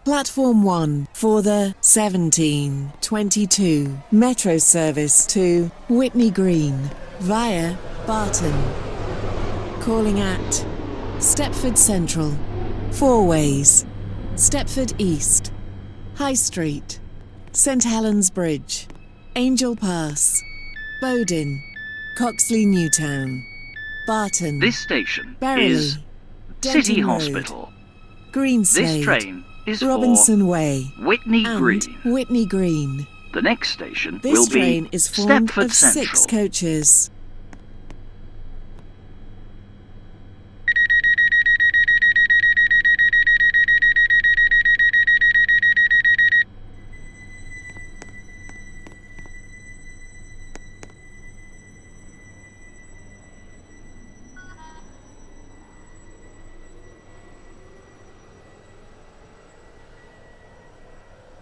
Platform 1 for the 1722 Metro service to Whitney Green via Barton. Calling at Stepford Central, Four Ways, Stepford East, High Street, St Helens Bridge, Angel Pass, Bowdin, Coxley Newtown, Barton. This station Barrowley, is Denton City Road, Hospital. Greenslade, This train is Robinson Way, for Whitney and Green. Whitney Green. The next station This will train be is formed Stepford of Central. 6 coaches.